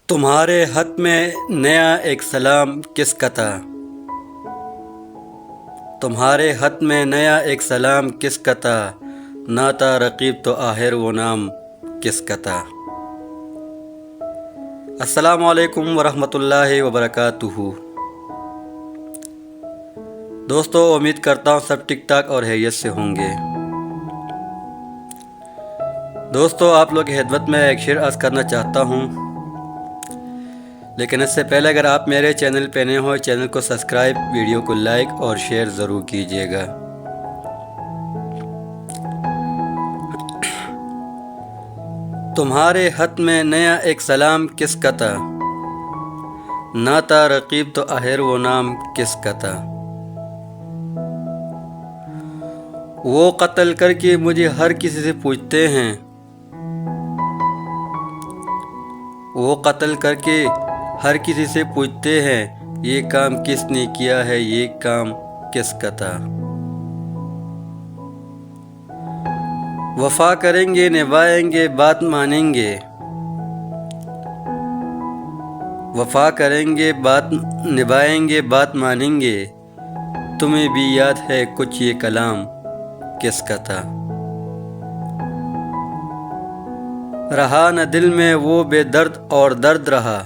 تمہارے ہاتھ میں نیا ایک سلام کس کا تھا؟ تمہارے ہاتھ میں نیا ایک سلام کس کا تھا؟ نہ تھا رقیب تو آخر وہ نام کس کا تھا؟ السلام علیکم ورحمۃ اللہ وبرکاتہ۔ دوستو، امید کرتا ہوں سب ٹھیک ٹھاک اور خیریت سے ہوں گے۔ دوستو، آپ لوگ کی خدمت میں ایک شعر عرض کرنا چاہتا ہوں، لیکن اس سے پہلے اگر آپ میرے چینل پہ نئے ہو، چینل کو سبسکرائب، ویڈیو کو لائک اور شیئر ضرور کیجیے گا۔ تمہارے ہاتھ میں نیا ایک سلام کس کا تھا؟ نہ تھا رقیب تو آخر وہ نام کس کا تھا؟ وہ قتل کر کے مجھے ہر کسی سے پوچھتے ہیں، وہ قتل کر کے ہر کسی سے پوچھتے ہیں، یہ کام کس نے کیا ہے، یہ کام کس کا تھا؟ وفا کریں گے، نبھائیں گے، بات مانیں گے، وفا کریں گے، بات نبھائیں گے، بات مانیں گے، تمہیں بھی یاد ہے کچھ یہ کلام کس کا تھا؟ رہا نہ دل میں وہ بے درد اور درد رہا،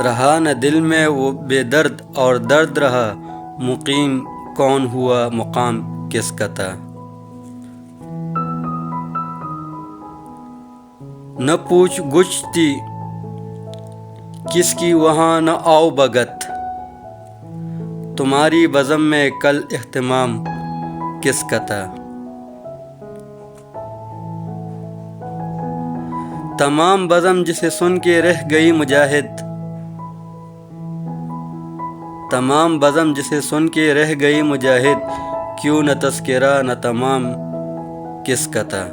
رہا نہ دل میں وہ بے درد اور درد رہا، مقیم کون ہوا، مقام کس کا تھا؟ نہ پوچھ گچھ تھی کس کی وہاں، نہ آؤ بگت، تمہاری بزم میں کل اہتمام کس کا تھا؟ تمام بزم جسے سن کے رہ گئی مجاہد، تمام بزم جسے سن کے رہ گئی مجاہد، کیوں نہ تذکرہ نہ تمام کس کا تھا؟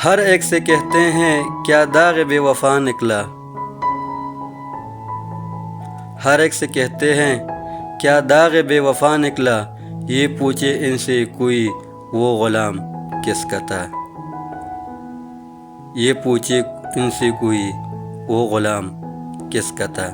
ہر ایک سے کہتے ہیں کیا داغ بے وفا نکلا، ہر ایک سے کہتے ہیں کیا داغ بے وفا نکلا، یہ پوچھے ان سے کوئی وہ غلام کس کا تھا؟ یہ پوچھے ان سے کوئی وہ غلام کس کا تھا؟